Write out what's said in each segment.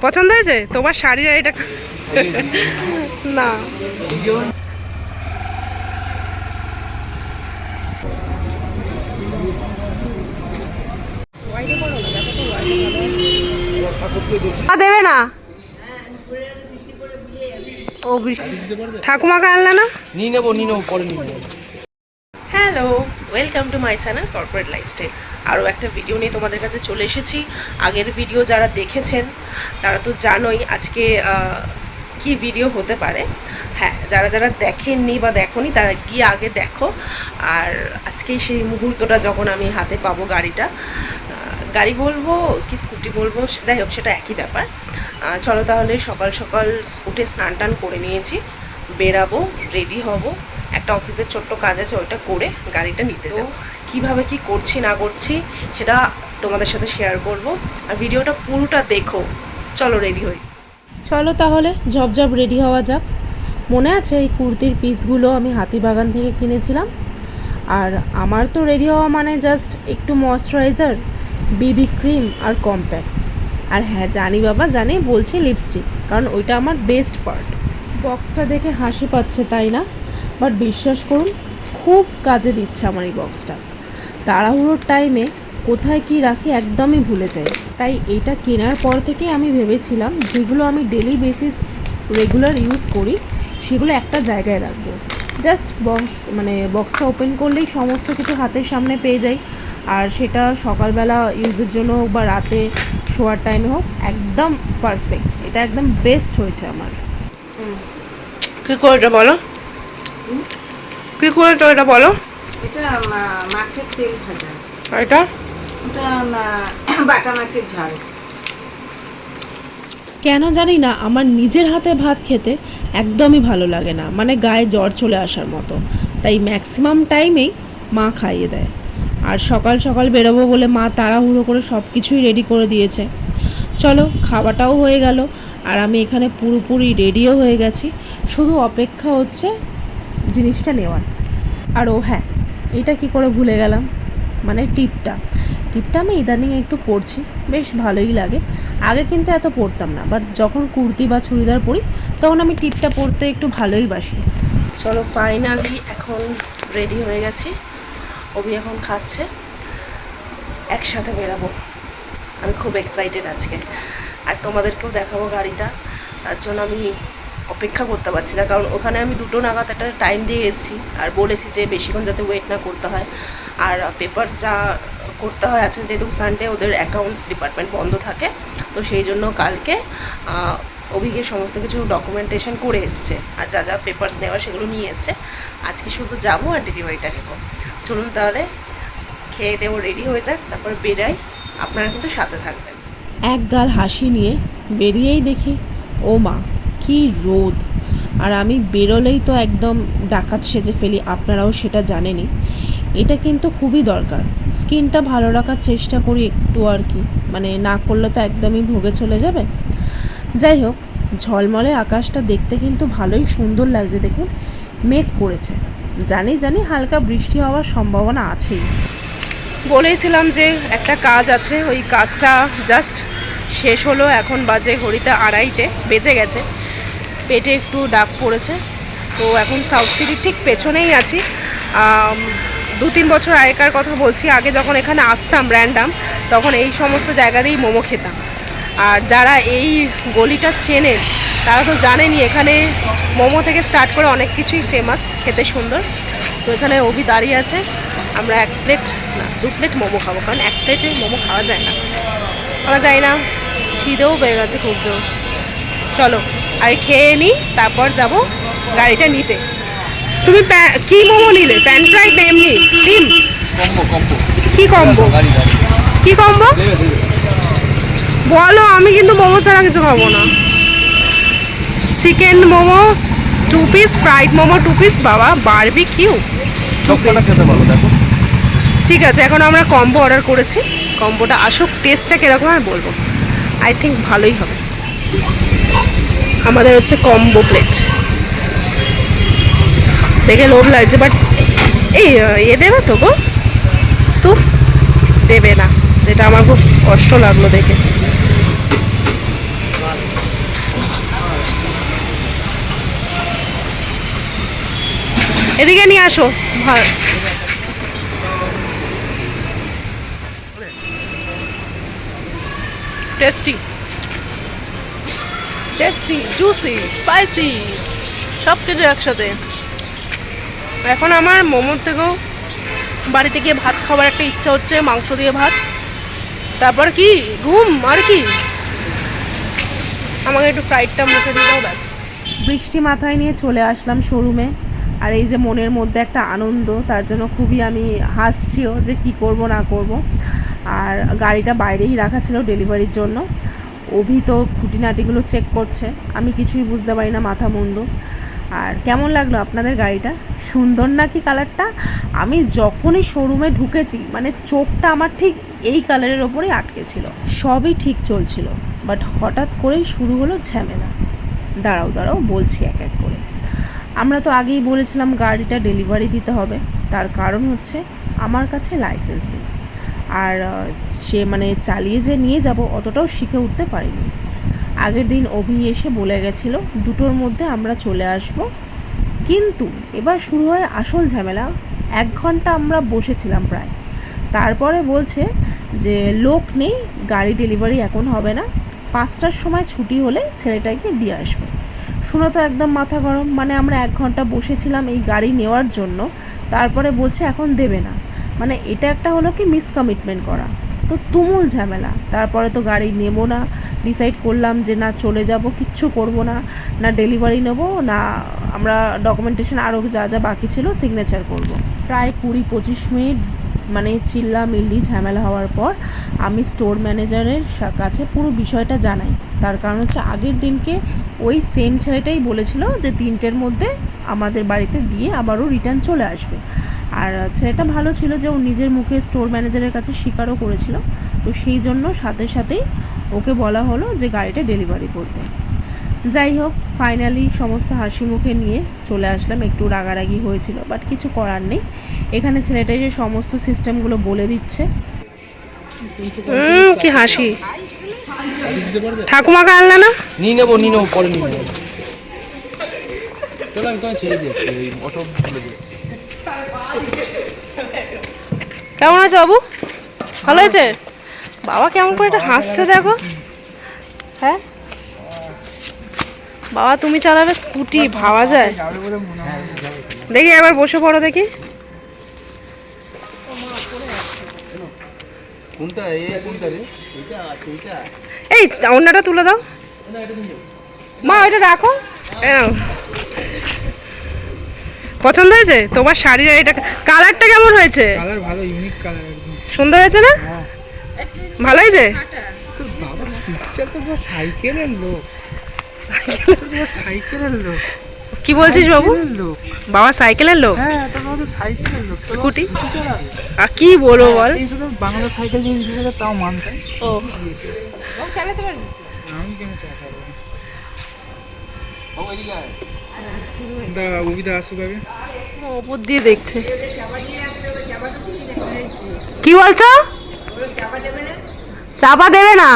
পছন্দ হয়েছে তোমার শাড়ি? এটা না দেবে না। ও ঠাকুমাকে আনলে না? নিয়ে নেবো পরে নিয়ে নেবো। Hello, welcome to my channel corporate lifestyle. আরও একটা ভিডিও নিয়ে তোমাদের কাছে চলে এসেছি। আগের ভিডিও যারা দেখেছেন তারা তো জানোই আজকে কি ভিডিও হতে পারে। হ্যাঁ, যারা যারা দেখেননি বা দেখোনি তারা গিয়ে আগে দেখো। আর আজকে সেই মুহূর্তটা যখন আমি হাতে পাবো গাড়িটা, গাড়ি বলবো কি স্কুটি বলবো যাই হোক সেটা একই ব্যাপার। চলো তাহলে সকাল সকাল উঠে স্নান টান করে নিয়েছি, বেরাবো, রেডি হব। একটা অফিসের ছোট্ট কাজ আছে, ওইটা করে গাড়িটা নিতে যাবো। কীভাবে কি করছি না করছি সেটা তোমাদের সাথে শেয়ার করব। আর ভিডিওটা পুরোটা দেখো। চলো রেডি হই। চলো তাহলে ঝপঝপ রেডি হওয়া যাক। মনে আছে এই কুর্তির পিসগুলো আমি হাতিবাগান থেকে কিনেছিলাম। আর আমার তো রেডি হওয়া মানে জাস্ট একটু ময়শ্চারাইজার, বিবি ক্রিম আর কম্প্যাক্ট। আর হ্যাঁ জানি বাবা জানি, বলছি লিপস্টিক, কারণ ওইটা আমার বেস্ট পার্ট। বক্সটা দেখে হাসি পাচ্ছে তাই না? বাট বিশ্বাস করুন খুব কাজে দিচ্ছে আমার এই বক্সটা। তাড়াহুড়োর টাইমে কোথায় কি রাখি একদমই ভুলে যাই। তাই এইটা কেনার পর থেকে আমি ভেবেছিলাম যেগুলো আমি ডেলি বেসিস রেগুলার ইউজ করি সেগুলো একটা জায়গায় রাখবো। জাস্ট বক্সটা ওপেন করলেই সমস্ত কিছু হাতের সামনে পেয়ে যাই। আর সেটা সকালবেলা ইউজের জন্য হোক বা রাতে শোয়ার টাইমে হোক, একদম পারফেক্ট। এটা একদম বেস্ট হয়েছে আমার। কী করে এটা বলো, কী করে তো এটা বলো? এটা মাছের তেল ভাজা, এটা ওটা বাটা মাছের ঝাল। কেন জানি না আমার নিজের হাতে ভাত খেতে একদমই ভালো লাগে না, মানে গায়ে জ্বর চলে আসার মতো। তাই ম্যাক্সিমাম টাইমেই মা খাইয়ে দেয়। আর সকাল সকাল বেরোবো বলে মা তাড়াহুড়ো করে সব কিছুই রেডি করে দিয়েছে। চলো খাওয়াটাও হয়ে গেল, আর আমি এখানে পুরোপুরি রেডিও হয়ে গেছি। শুধু অপেক্ষা হচ্ছে জিনিসটা নেওয়ার। আর ও হ্যাঁ, এটা কি করে ভুলে গেলাম, মানে টিপটা আমি ইদানিং একটু পরছি, বেশ ভালোই লাগে। আগে কিন্তু এত পরতাম না, বাট যখন কুর্তি বা চুড়িদার পরি তখন আমি টিপটা পরতে একটু ভালোই বাসি। চলো ফাইনালি এখন রেডি হয়ে গেছি। অভি এখন খাচ্ছে, একসাথে বেরাবো। আমি খুব এক্সাইটেড আজকে, আর তোমাদেরকেও দেখাবো গাড়িটা। তার জন্য আমি অপেক্ষা করতে পারছি না, কারণ ওখানে আমি 2টো নাগাদ একটা টাইম দিয়ে এসেছি আর বলেছি যে বেশিক্ষণ যাতে ওয়েট না করতে হয়। আর পেপার যা করতে হয় আছে, যেহেতু সানডে ওদের অ্যাকাউন্টস ডিপার্টমেন্ট বন্ধ থাকে, তো সেই জন্য কালকে অভিকে সমস্ত কিছু ডকুমেন্টেশন করে এসছে, আর যা যা পেপারস নেওয়ার সেগুলো নিয়ে এসছে। আজকে শুধু যাবো আর ডেলিভারিটা নেবো। চলুন তাহলে খেয়ে দেবো, রেডি হয়ে যাক, তারপর বেরাই। আপনারা কিন্তু সাথে থাকবেন। এক গাল হাসি নিয়ে বেরিয়েই দেখি ও মা কি রোদ। আর আমি বেরোলেই তো একদম ডাকাত সেজে ফেলি, আপনারাও সেটা জানেনই। এটা কিন্তু খুবই দরকার, স্কিনটা ভালো রাখার চেষ্টা করি একটু আর কি, মানে না করলে তো একদমই ভোগে চলে যাবে। যাই হোক, ঝলমলে আকাশটা দেখতে কিন্তু ভালোই সুন্দর লাগছে। দেখুন মেঘ করেছে, জানি হালকা বৃষ্টি হওয়ার সম্ভাবনা আছেই। বলেছিলাম যে একটা কাজ আছে, ওই কাজটা জাস্ট শেষ হলো। এখন বাজে ঘড়িতে 2:30 বেজে গেছে। পেটে একটু ডাক পড়েছে, তো এখন সাউথ সিটির ঠিক পেছনেই আছি। 2-3 বছর আগেকার কথা বলছি। আগে যখন এখানে আসতাম র্যান্ডাম, তখন এই সমস্ত জায়গাতেই মোমো খেতাম। আর যারা এই গলিটা চেনেন তারা তো জানেনই, এখানে মোমো থেকে স্টার্ট করে অনেক কিছুই ফেমাস, খেতে সুন্দর। তো এখানে অভি দাঁড়িয়ে আছে, আমরা 1 প্লেট না 2 প্লেট মোমো খাবো, কারণ 1 প্লেটে মোমো খাওয়া যায় না, খিদেও পেয়ে গেছে খুব জোর। চলো আর খেয়ে নিই, তারপর যাব গাড়িটা নিতে। তুমি কি মোমো নিলে? প্যান ফ্রাইড না এমনি ডিম? কি কম্বো বলো? আমি কিন্তু মোমো ছাড়া কিছু খাবো না। Chicken momo 2 piece, fried momo 2 piece, বাবা বারবিকিউ 2 পিস। ঠিক আছে, এখন আমরা কম্বো অর্ডার করেছি। কম্বোটা আসুক, টেস্টটা কীরকম হয় বলবো। আই থিঙ্ক ভালোই হবে। আমাদের হচ্ছে কম্বো প্লেট, দেখে লোভ লাগছে, বাট এই দেবে তো গো, স্যুপ দেবে না, যেটা আমার খুব কষ্ট লাগলো দেখে। এদিকে নিয়ে আসো। টেস্টি টেস্টি, জুসি, স্পাইসি, সব কিছু একসাথে। এখন আমার মোমোর থেকেও বাড়িতে গিয়ে ভাত খাবার একটা ইচ্ছা হচ্ছে, মাংস দিয়ে ভাত, তারপর কি ঘুম আর কি। আমাকে একটু ফ্রাইডটা মুখে দিয়ে দাও ব্যাস। বৃষ্টি মাথায় নিয়ে চলে আসলাম শোরুমে। আর এই যে মনের মধ্যে একটা আনন্দ, তার জন্য খুবই আমি হাসছিও যে কি করব না করব। আর গাড়িটা বাইরেই রাখা ছিল ডেলিভারির জন্য। অভি তো খুঁটিনাটিগুলো চেক করছে, আমি কিছুই বুঝতে পারি না, মাথা মুন্ডু। আর কেমন লাগলো আপনাদের গাড়িটা? সুন্দর নাকি কালারটা? আমি যখনই শোরুমে ঢুকেছি মানে চোখটা আমার ঠিক এই কালারের ওপরেই আটকে ছিল। সবই ঠিক চলছিল, বাট হঠাৎ করেই শুরু হলো ঝামেলা। দাঁড়াও বলছি এক এক করে। আমরা তো আগেই বলেছিলাম গাড়িটা ডেলিভারি দিতে হবে, তার কারণ হচ্ছে আমার কাছে লাইসেন্স নেই। আর সে মানে চালিয়ে যে নিয়ে যাব অতটাও শিখে উঠতে পারিনি। আগের দিন অভি এসে বলে গেছিল 2টোর মধ্যে আমরা চলে আসব, কিন্তু এবার শুরু হয় আসল ঝামেলা। 1 ঘন্টা আমরা বসেছিলাম প্রায়, তারপরে বলছে যে লোক নেই, গাড়ি ডেলিভারি এখন হবে না, 5টার সময় ছুটি হলে ছেলেটাকে দিয়ে আসবে। শুনে তো একদম মাথা গরম, মানে আমরা 1 ঘন্টা বসেছিলাম এই গাড়ি নেওয়ার জন্য, তারপরে বলছে এখন দেবে না। মানে এটা একটা হলো কি মিসকমিটমেন্ট করা, তো তুমুল ঝামেলা। তারপরে তো গাড়ি নেবো না, ডিসাইড করলাম যে না চলে যাব, কিচ্ছু করব না, না ডেলিভারি নেবো, না আমরা ডকুমেন্টেশন আরও যা যা বাকি ছিল সিগনেচার করব। প্রায় 20-25 মিনিট মানে চিল্লামিল্লি ঝামেলা হওয়ার পর আমি স্টোর ম্যানেজারের কাছে পুরো বিষয়টা জানাই। তার কারণ হচ্ছে আগের দিনকে ওই সেম ছেলেটাই বলেছিল যে 3টের মধ্যে আমাদের বাড়িতে দিয়ে আবারও রিটার্ন চলে আসবে। আর ছেলেটা ভালো ছিল যে ও নিজের মুখে স্টোর ম্যানেজারের কাছে স্বীকারও করেছিল, তো সেই জন্য সাথে সাথেই ওকে বলা হলো যে গাড়িটা ডেলিভারি করতে। যাই হোক, ফাইনালি সমস্ত হাসি মুখে নিয়ে চলে আসলাম। একটু রাগারাগি হয়েছিল, বাট কিছু করার নেই। এখানে ছেলেটাই যে সমস্ত সিস্টেমগুলো বলে দিচ্ছে। কি হাসি! ঠাকুমাকে আনলে না? নিয়ে নেবো পরে নিয়ে নেবো। চলো আমি তোমায় ছেড়ে দিয়েছি, ওই অটো বলে দিয়েছি। কেমন আছে বাবু? ভালো আছে? বাবা কেমন করে এটা হাসছে দেখো। হ্যাঁ বাবা, তুমি চালাবে স্কুটি, ভাবা যায়? দেখি একবার বসে পড়ো দেখি। এই অন্যটা তুলে দাও মা, ওইটা রাখো। পছন্দ হয়েছে তোমার শাড়ি? এটা কালারটা কেমন হয়েছে? কালার ভালো, ইউনিক কালার একদম সুন্দর হয়েছে না? ভালো হয়েছে। তোর বাবা স্কুটি চালাতে পুরো সাইকেলের লোক, সাইকেলের লোক। কি বলছিস বাবু? বাবা সাইকেলের লোক? হ্যাঁ, তোর বাবা তো সাইকেলের লোক, স্কুটি চালাবে। আর কি বলবো বল, এই শুধু বাংলা সাইকেল যদি দিতে তাও মানতাম। ও চালাতে পারবি? আমি কেন চালাতে পারবো? দাঁড়া, অভিদা আসুক আগে। ওপর দিয়ে দেখছে। কি বলছো? চাপা দেবে না?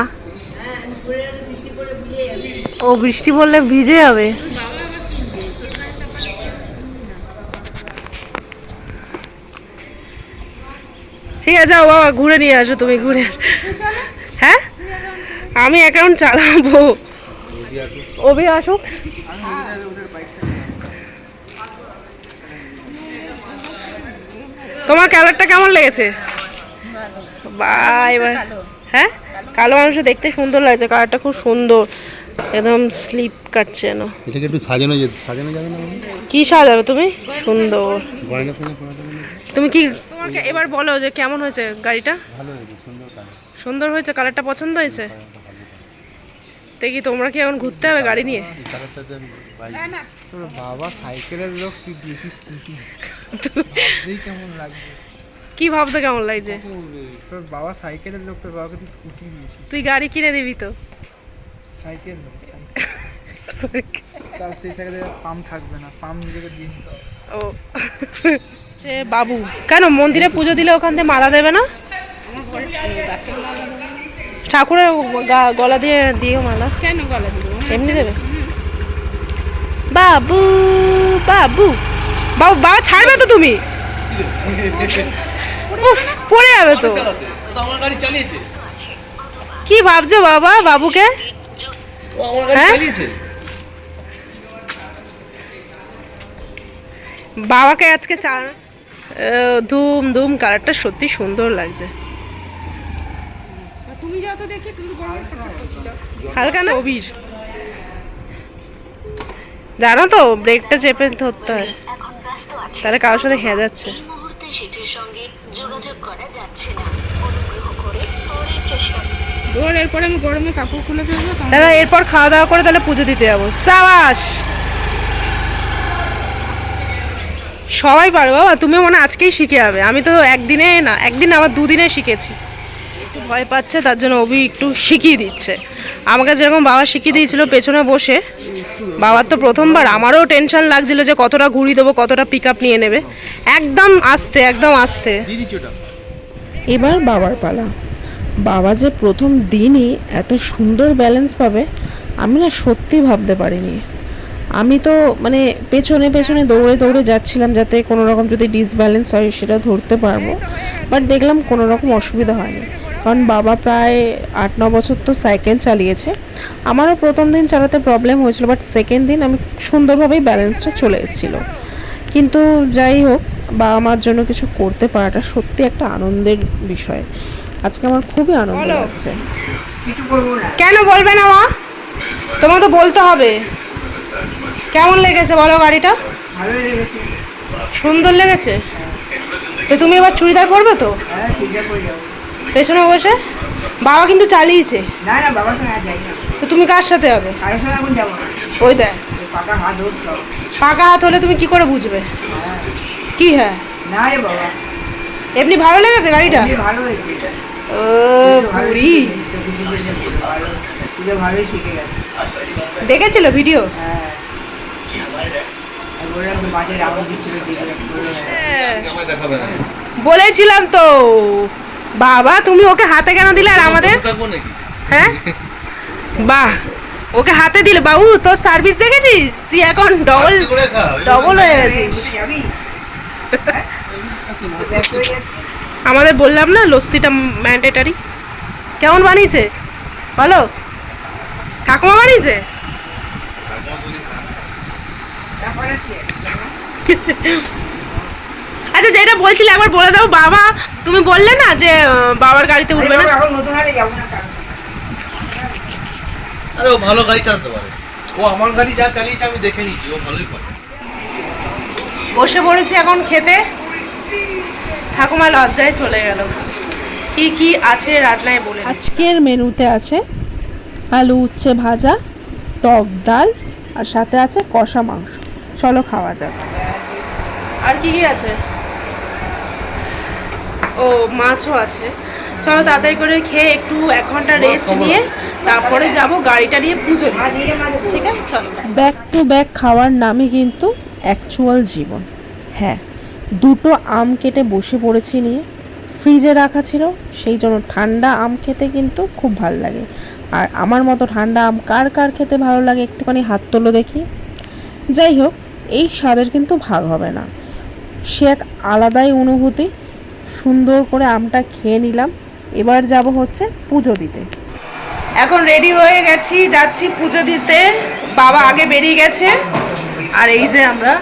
ও বৃষ্টি পড়লে ভিজে যাবে। ঠিক আছে যাও বাবা, ঘুরে নিয়ে আসো তুমি, ঘুরে। হ্যাঁ আমি অ্যাকাউন্ট চালাবো, অভি আসুক। তোমার কালারটা কেমন লেগেছে? Bye bye. হ্যাঁ কালো মানুষ দেখতে সুন্দর লাগছে, কালারটা খুব সুন্দর, একদম স্লিপ কাটছে না। এটাকে একটু সাজানো যাবে না? কি সাজাবে তুমি? সুন্দর গয়না ফয়না পরা যাবে না? তুমি কি তোমাকে এবার বলো যে কেমন হয়েছে গাড়িটা? ভালো হয়েছে, সুন্দর কালার। সুন্দর হয়েছে, কালারটা পছন্দ হয়েছে। দেখি তোমরা কি এখন ঘুরতে হবে গাড়ি নিয়ে? এই কালারটাতে আমি তোর বাবা সাইকেলের লোক, তুই দিয়েছিস স্কুটি, এই কেমন লাগবে? কি ভাবতে কেমন লাগছে? তোর বাবা সাইকেলের লোক, তোর বাবাকে তুই স্কুটি দিয়েছিস। তুই গাড়ি কিনে দিবি তো? সাইকেল লোক, সাইকেল। তার সেই সাইকেলে পাম্প থাকবে না, পাম্প নিজেকে দিয়ে নিতে হবে। ও সে বাবু কেন মন্দিরে পুজো দিলে ওখান থেকে মালা দেবে না? ঠাকুরের গলা দিয়ে দিও মালা। কেন গলা দিব? এমনি দেবে? বাবু বাবু বাবু বাবা ছাড়বে তো তুমি? উফ, পড়ে যাবে তো। আমার গাড়ি চালিয়েছে, কি ভাবছো বাবা বাবুকে? ও আমার গাড়ি হ্যাঁ? চালিয়েছে। বাবাকে আজকে ধুম ধুম কালারটা সত্যি সুন্দর লাগছে। তুমি যাও তো দেখি, তুমি তো গরমের হালকা না অবির, জানো তো ব্রেকটা চেপে ধরতে হয়, তাহলে কারোর সাথে খেয়ে যাচ্ছে। এই মুহূর্তে সেটির সঙ্গে যোগাযোগ করা যাচ্ছে না, অনুগ্রহ করে পরের চেষ্টা ওর এরপরে আমি গরমে কাপড় খুলে ফেলবো। দাদা এরপর খাওয়া দাওয়া করে তাহলে পুজো দিতে যাবো। সাবাস, সবাই পারো বাবা, তুমি মনে হয় আজকেই শিখে যাবে। আমি তো একদিনে না, একদিন আবার দুদিনে শিখেছি। একটু ভয় পাচ্ছে, তার জন্য অভি একটু শিখিয়ে দিচ্ছে আমাকে, যেরকম বাবা শিখিয়ে দিয়েছিল পেছনে বসে। বাবার তো প্রথমবার, আমারও টেনশন লাগছিল যে কতটা ঘুরিয়ে দেবো, কতটা পিক আপ নিয়ে নেবে। একদম আস্তে, একদম আস্তে। এবার বাবার পালা। বাবা যে প্রথম দিনই এত সুন্দর ব্যালেন্স পাবে আমি না সত্যি ভাবতে পারিনি। আমি তো মানে পেছনে পেছনে দৌড়ে দৌড়ে যাচ্ছিলাম যাতে কোনো রকম যদি ডিসব্যালেন্স হয় সেটা ধরতে পারবো, বাট দেখলাম কোনো রকম অসুবিধা হয়নি। কারণ বাবা প্রায় 8-9 বছর তো সাইকেল চালিয়েছে। আমারও প্রথম দিন চালাতে প্রবলেম হয়েছিল, বাট সেকেন্ড দিন আমি সুন্দরভাবেই ব্যালেন্সটা চলে এসেছিলো। কিন্তু যাই হোক, বাবা মার জন্য কিছু করতে পারাটা সত্যি একটা আনন্দের বিষয়। আজকে আমার খুবই আনন্দ লাগছে। কেন বলবে না মা? তোমার তো বলতে হবে। কেমন লেগেছে বলো গাড়িটা? ভালো লেগেছে। সুন্দর লেগেছে তো? তুমি এবার চুড়িদার পরবে তো হ্যাঁ, চুড়িদার পরে যাবো। পেছনে বসে? বাবা কিন্তু চালিয়েছে। না না, বাবার সঙ্গে আর যাই না। তো তুমি কার সাথে হবে? কারোর সঙ্গে এখন যাবো না। ওই দেখ, ওই পাকা হাত ধর সব। ফাঁকা হাত হলে তুমি কি করে বুঝবে? কি হ্যাঁ, না রে বাবা, এমনি ভালো লেগেছে গাড়িটা? এমনি ভালো হয়েছে। ও বুড়ি, ভালো, পুজো ভালোই শিখে গেছে। দেখেছিল ভিডিও? হ্যাঁ, আর বললাম তো মাঝে রাউন্ড দিচ্ছিল, দেখলাম। আমায় দেখাবে না, বলেছিলাম তো। বাবা তুমি ওকে হাতে কেন দিলে আর আমাদের? থাকবো নাকি? হ্যাঁ, বাহ, ওকে হাতে দিলে। বাবু তোর সার্ভিস দেখেছিস? তুই এখন ডবল আস্তে করে খা, ওই ডবল হয়ে গেছিস। যাবি? ব্যাক করে যাচ্ছি। আমাদের বললাম না লস্যিটা ম্যান্ডেটারি। কেমন বানিয়েছে বলো? ঠাকুমা বানিয়েছে? তারপরে কি? আচ্ছা যেটা বলছিলে একবার বলে দাও। বাবা তুমি বললে না যে বাবার গাড়িতে উঠবে না? এখন নতুন হাতে যাবো না কারণ। আরে ও ভালো গাড়ি চালাতে পারে, ও আমার গাড়ি যা চালিয়েছে আমি দেখে নিয়েছি, ও ভালোই পারে। বসে পড়েছি এখন খেতে। ঠাকুমা লজ্জায় চলে গেল। কি কি আছে রান্নায় বলে। আজকের মেনুতে আছে আলু উচ্ছে ভাজা, টক ডাল, আর সাথে আছে কষা মাংস। চলো খাওয়া যাক। আর কি কি আছে? ও মাছও আছে। চলো তাড়াতাড়ি করে খেয়ে একটু 1 ঘন্টা রেস্ট নিয়ে তারপরে যাব গাড়িটা নিয়ে পুজো দিতে। মাঝে মাঝে ঠিক আছে চলো। ব্যাক টু ব্যাক খাওয়ার নামই কিন্তু অ্যাকচুয়াল জীবন। হ্যাঁ, 2টো আম কেটে বসে পড়েছি নিয়ে, ফ্রিজে রাখা ছিল, সেই জন্য ঠান্ডা আম খেতে কিন্তু খুব ভালো লাগে। আর আমার মতো ঠান্ডা আম কার কার খেতে ভালো লাগে একটুখানি হাত তোলো দেখি। যাই হোক, এই স্বাদের কিন্তু ভাগ হবে না, সে এক আলাদাই অনুভূতি। সুন্দর করে আমটা খেয়ে নিলাম। এবার যাব হচ্ছে পুজো দিতে। এখন রেডি হয়ে গেছি, যাচ্ছি পুজো দিতে। বাবা আগে বেরিয়ে গেছে, আর এই যে আমরা,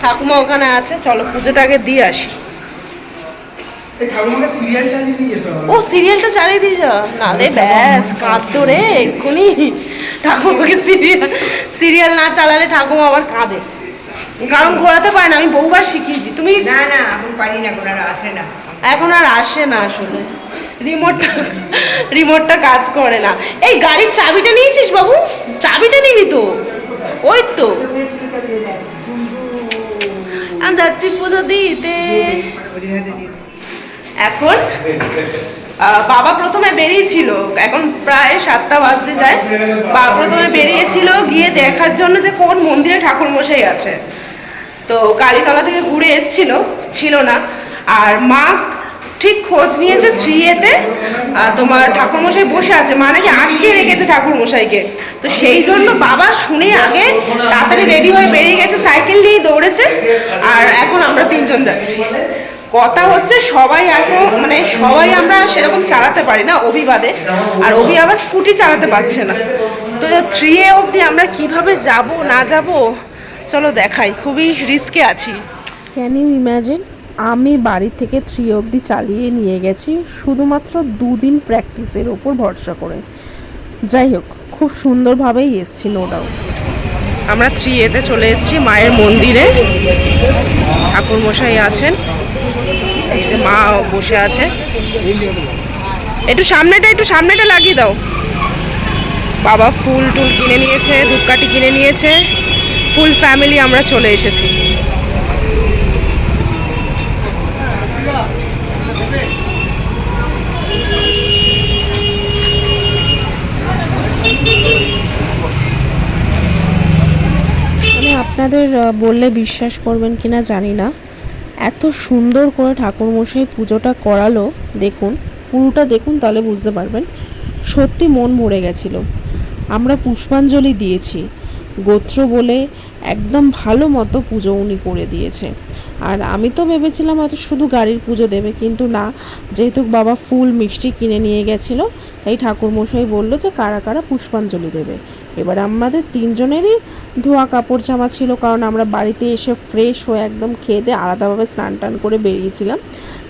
ঠাকুমা ওখানে আছে। চলো পুজোটা আগে দিয়ে আসি। এই ঠাকুমাকে সিরিয়াল চালিয়ে দিয়ে যেতে হবে। ও সিরিয়ালটা চালিয়ে দিয়ে যা, নালে ব্যাস কাঁদতো রে এক্ষুনি। ঠাকুমাকে সিরিয়াল না চালালে ঠাকুমা আবার কাঁদে, কারণ ঘোরাতে পারে না। আমি বহুবার শিখিয়েছি। তুমি না না, এখন পারি না, কোনো আর আসে না। এখন আর আসে না, আসলে রিমোটটা কাজ করে না। এই গাড়ির চাবিটা নিয়েছিস বাবু? চাবিটা নিবি তো? ওই তো আমি যাচ্ছি পুজো দিতে। ওদের হাতে দিয়ে দিই। এখন বাবা প্রথমে বেরিয়েছিল, এখন প্রায় 7টা বাজতে যায়। বাবা প্রথমে বেরিয়েছিল গিয়ে দেখার জন্য যে কোন মন্দিরে ঠাকুর মশাই আছে। তো কালীতলা থেকে ঘুরে এসেছিল, ছিল না। আর মা ঠিক খোঁজ নিয়েছে 3A-তে তোমার ঠাকুরমশাই বসে আছে, মা নাকি আটকে রেখেছে ঠাকুরমশাইকে। তো সেই জন্য বাবা শুনে আগে তাড়াতাড়ি রেডি হয়ে বেরিয়ে গেছে, সাইকেল নিয়েই দৌড়েছে। আর এখন আমরা 3 জন যাচ্ছি। কথা হচ্ছে সবাই এখন মানে সবাই আমরা সেরকম চালাতে পারি না, অভিবাদে। আর অভি আবার স্কুটি চালাতে পারছে না। তো 3A অবধি আমরা কিভাবে যাব না যাব চলো দেখাই, খুবই রিস্কে আছি। ক্যান ইউ ইম্যাজিন, আমি বাড়ি থেকে 3 অবধি চালিয়ে নিয়ে গেছি শুধুমাত্র 2 দিন প্র্যাকটিসের ওপর ভরসা করে। যাই হোক, খুব সুন্দরভাবেই এসছি, নো ডাউট। আমরা 3A-তে চলে এসেছি মায়ের মন্দিরে। ঠাকুরমশাই আছেন, এই যে মা বসে আছে। একটু সামনেটা লাগিয়ে দাও। বাবা ফুল টুল কিনে নিয়েছে, ধূপকাঠি কিনে নিয়েছে, ফুল ফ্যামিলি আমরা চলে এসেছি। আমি আপনাদের বললে বিশ্বাস করবেন কিনা জানি না, এত সুন্দর করে ঠাকুরমশাই পুজোটা করালো। দেখুন, পুরোটা দেখুন, তাহলে বুঝতে পারবেন। সত্যি মন ভরে গেছিল। আমরা পুষ্পাঞ্জলি দিয়েছি, গোত্র বলে একদম ভালো মতো পুজো উনি করে দিয়েছে। আর আমি তো ভেবেছিলাম হয়তো শুধু গাড়ির পুজো দেবে, কিন্তু না, যেহেতু বাবা ফুল মিষ্টি কিনে নিয়ে গেছিলো, তাই ঠাকুরমশাই বললো যে কারা কারা পুষ্পাঞ্জলি দেবে। এবার আমাদের 3 জনেরই ধোয়া কাপড় জামা ছিল, কারণ আমরা বাড়িতে এসে ফ্রেশ হয়ে একদম খেয়ে দিয়ে আলাদাভাবে স্নান টান করে বেরিয়েছিলাম।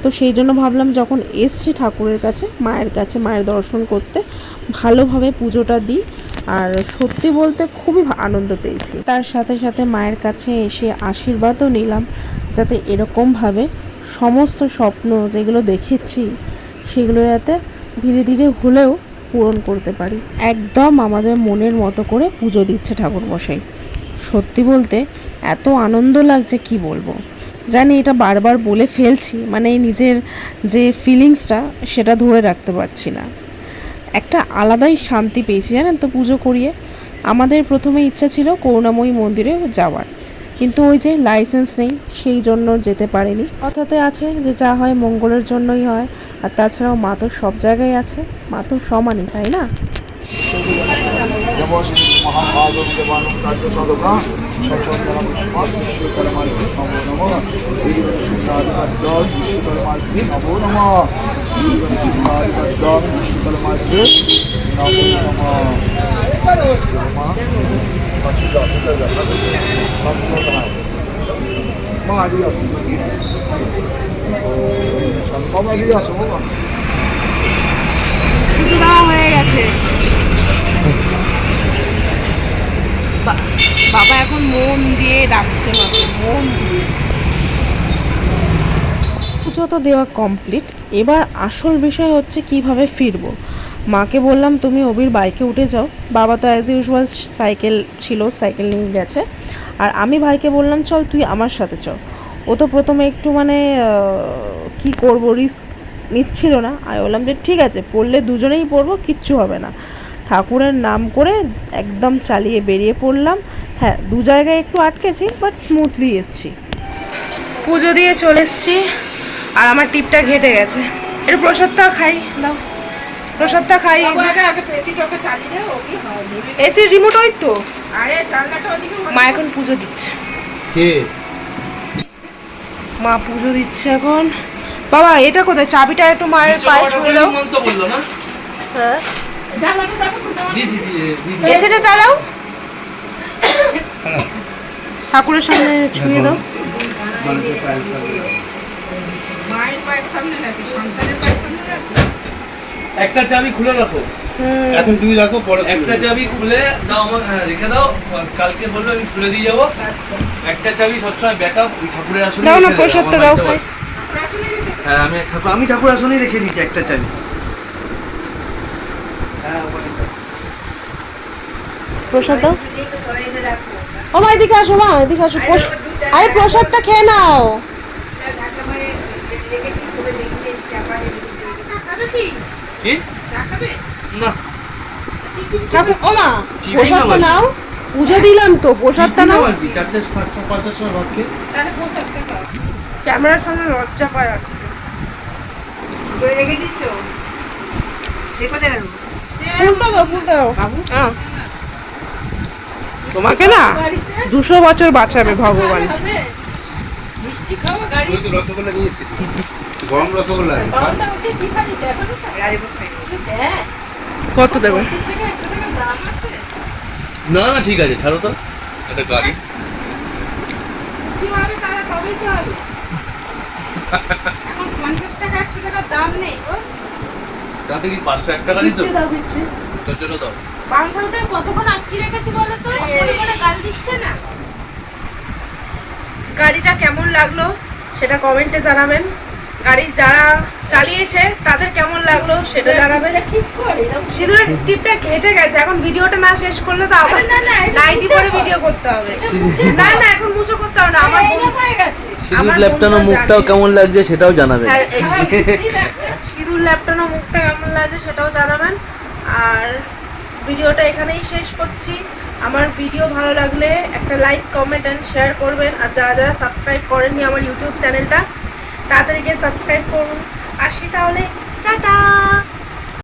তো সেই জন্য ভাবলাম যখন এসছি ঠাকুরের কাছে, মায়ের দর্শন করতে, ভালোভাবে পুজোটা দিই। আর সত্যি বলতে খুবই আনন্দ পেয়েছি। তার সাথে সাথে মায়ের কাছে এসে আশীর্বাদও নিলাম, যাতে এরকমভাবে সমস্ত স্বপ্ন যেগুলো দেখেছি সেগুলো যাতে ধীরে ধীরে হলেও পূরণ করতে পারি। একদম আমাদের মনের মতো করে পুজো দিচ্ছে ঠাকুরমশাই। সত্যি বলতে এত আনন্দ লাগছে কি বলবো। জানি এটা বারবার বলে ফেলছি, মানে নিজের যে ফিলিংসটা সেটা ধরে রাখতে পারছি না। একটা আলাদাই শান্তি পেয়েছি জানেন তো পুজো করিয়ে। আমাদের প্রথমে ইচ্ছা ছিল করুণাময়ী মন্দিরে যাওয়ার, কিন্তু ওই যে লাইসেন্স নেই, সেই জন্য যেতে পারিনি। কথাতে আছে যে যা হয় মঙ্গলের জন্যই হয়, আর তাছাড়াও মা তো সব জায়গায় আছে, মা তো সমানই, তাই না? পুজো দেওয়া হয়ে গেছে। বাবা এখন মন দিয়ে ডাকছে, মন দিয়ে। পুজো তো দেওয়া কমপ্লিট। এবার আসল বিষয় হচ্ছে কিভাবে ফিরবো। মাকে বললাম তুমি অভির বাইকে উঠে যাও। বাবা তো অ্যাজ ইউজুয়াল সাইকেল ছিল, সাইকেল নিয়ে গেছে। আর আমি ভাইকে বললাম চল তুই আমার সাথে চল। ও তো প্রথমে একটু মানে কি করব, রিস্ক নিচ্ছিল না। আমি বললাম যে ঠিক আছে, পড়লে দুজনেই পড়বো, কিচ্ছু হবে না। ঠাকুরের নাম করে একদম চালিয়ে বেরিয়ে পড়লাম। হ্যাঁ, 2 জায়গায় একটু আটকেছি, বাট স্মুথলি এসছি। পুজো দিয়ে চলে এসছি, আর আমার টিপটা ঘেটে গেছে। একটু প্রসাদটা খাই, দাও প্রসাদটা খাই। এসির রিমোট ওই তো। মা এখন পুজো দিচ্ছে, কে? মা পুজো দিচ্ছে এখন। বাবা এটা কোথায়? চাবিটা একটু মায়ের পায়ে ছুঁয়ে দাও। বললো না? হ্যাঁ, জি। এসিটা চালাও, ঠাকুরের সামনে ছুঁয়ে দাও। একটা চাবি খুলে রাখো, এখন তুমি রাখো, পরে একটা চাবি খুলে দাও আমার, হ্যাঁ রেখে দাও, কালকে বললো আমি খুলে দিয়ে যাবো। একটা চাবি সবসময় ব্যাকআপ ওই ঠাকুরের আসনে দাও না, রেখে দেবে, প্রসাদটা আমার দাও বাড়িতে খাই। হ্যাঁ আমি ঠাকুর আসনেই রেখে দিচ্ছি একটা চাবি। হ্যাঁ প্রসাদ দাও। ও মা এদিকে আসো, মা এদিকে আসো। আরে প্রসাদটা খেয়ে নাও। কি? না ঠাকুর, ও মা টিফিন প্রসাদটা নাও। নাও, পুজো দিলাম তো, প্রসাদটা নাও। 4-5টার সময় ভাত খেয়ে ক্যামেরার সামনে লজ্জা পায় আসছে। করে রেখে দিচ্ছ দেখো দেখো ফুলটা দাও বাবু তোমাকে না 200 বছর বাঁচাবে ভগবান। মিষ্টি খাওয়া গাড়ি তুই তো রসগোল্লা নিয়ে এসেছিস গরম রসগোল্লা আছে, খা। বাবা ওকে ঠিক আছে এখনো তো রাজভোগ খাই দেখ কত দেবো? 25 টাকা 100 টাকা দাম আছে না না ঠিক আছে ছাড়ো তো একটা গাড়ি খুশি হবে তারা তবেই তো হবে এখন 50 টাকা 100 টাকা দাম নেই ও তাতে কি 501 টাকা দিত বিক্রি দাও বিক্রি তোর জন্য দাও পাংখাটা কতক্ষণ আটকে রেখেছি বলো তো করে করে গাল দিচ্ছে না গাড়িটা কেমন লাগলো সেটা কমেন্টে জানাবেন। গাড়ি যারা চালিয়েছে তাদের কেমন লাগলো সেটা জানাবেন। ঠিক করে এরকম সিঁদুরের টিপটা ঘেটে গেছে, এখন ভিডিওটা না শেষ করলে তো আবার আরে না, না, এটা নাইটি মুছে পরে দাও। ভিডিও করতে হবে। মুছে না না এখন মুছো করতে হবে না। আমার এটা হয়ে গেছে সিঁদুর আমার লেপটানো বন্ধুরা মুখটাও জানে। কেমন লাগছে সেটাও জানাবেন হ্যাঁ, এই বুঝি লাগছে সিঁদুর ল্যাপটানো মুখটা কেমন লাগছে সেটাও জানাবেন। আর ভিডিওটা এখানেই শেষ করছি। আমার ভিডিও ভালো লাগলে একটা লাইক কমেন্ট অ্যান্ড শেয়ার করবেন। আর যারা যারা সাবস্ক্রাইব করেননি আমার ইউটিউব চ্যানেলটা তাড়াতাড়ি গিয়ে সাবস্ক্রাইব করুন। আসি তাহলে, টাটা।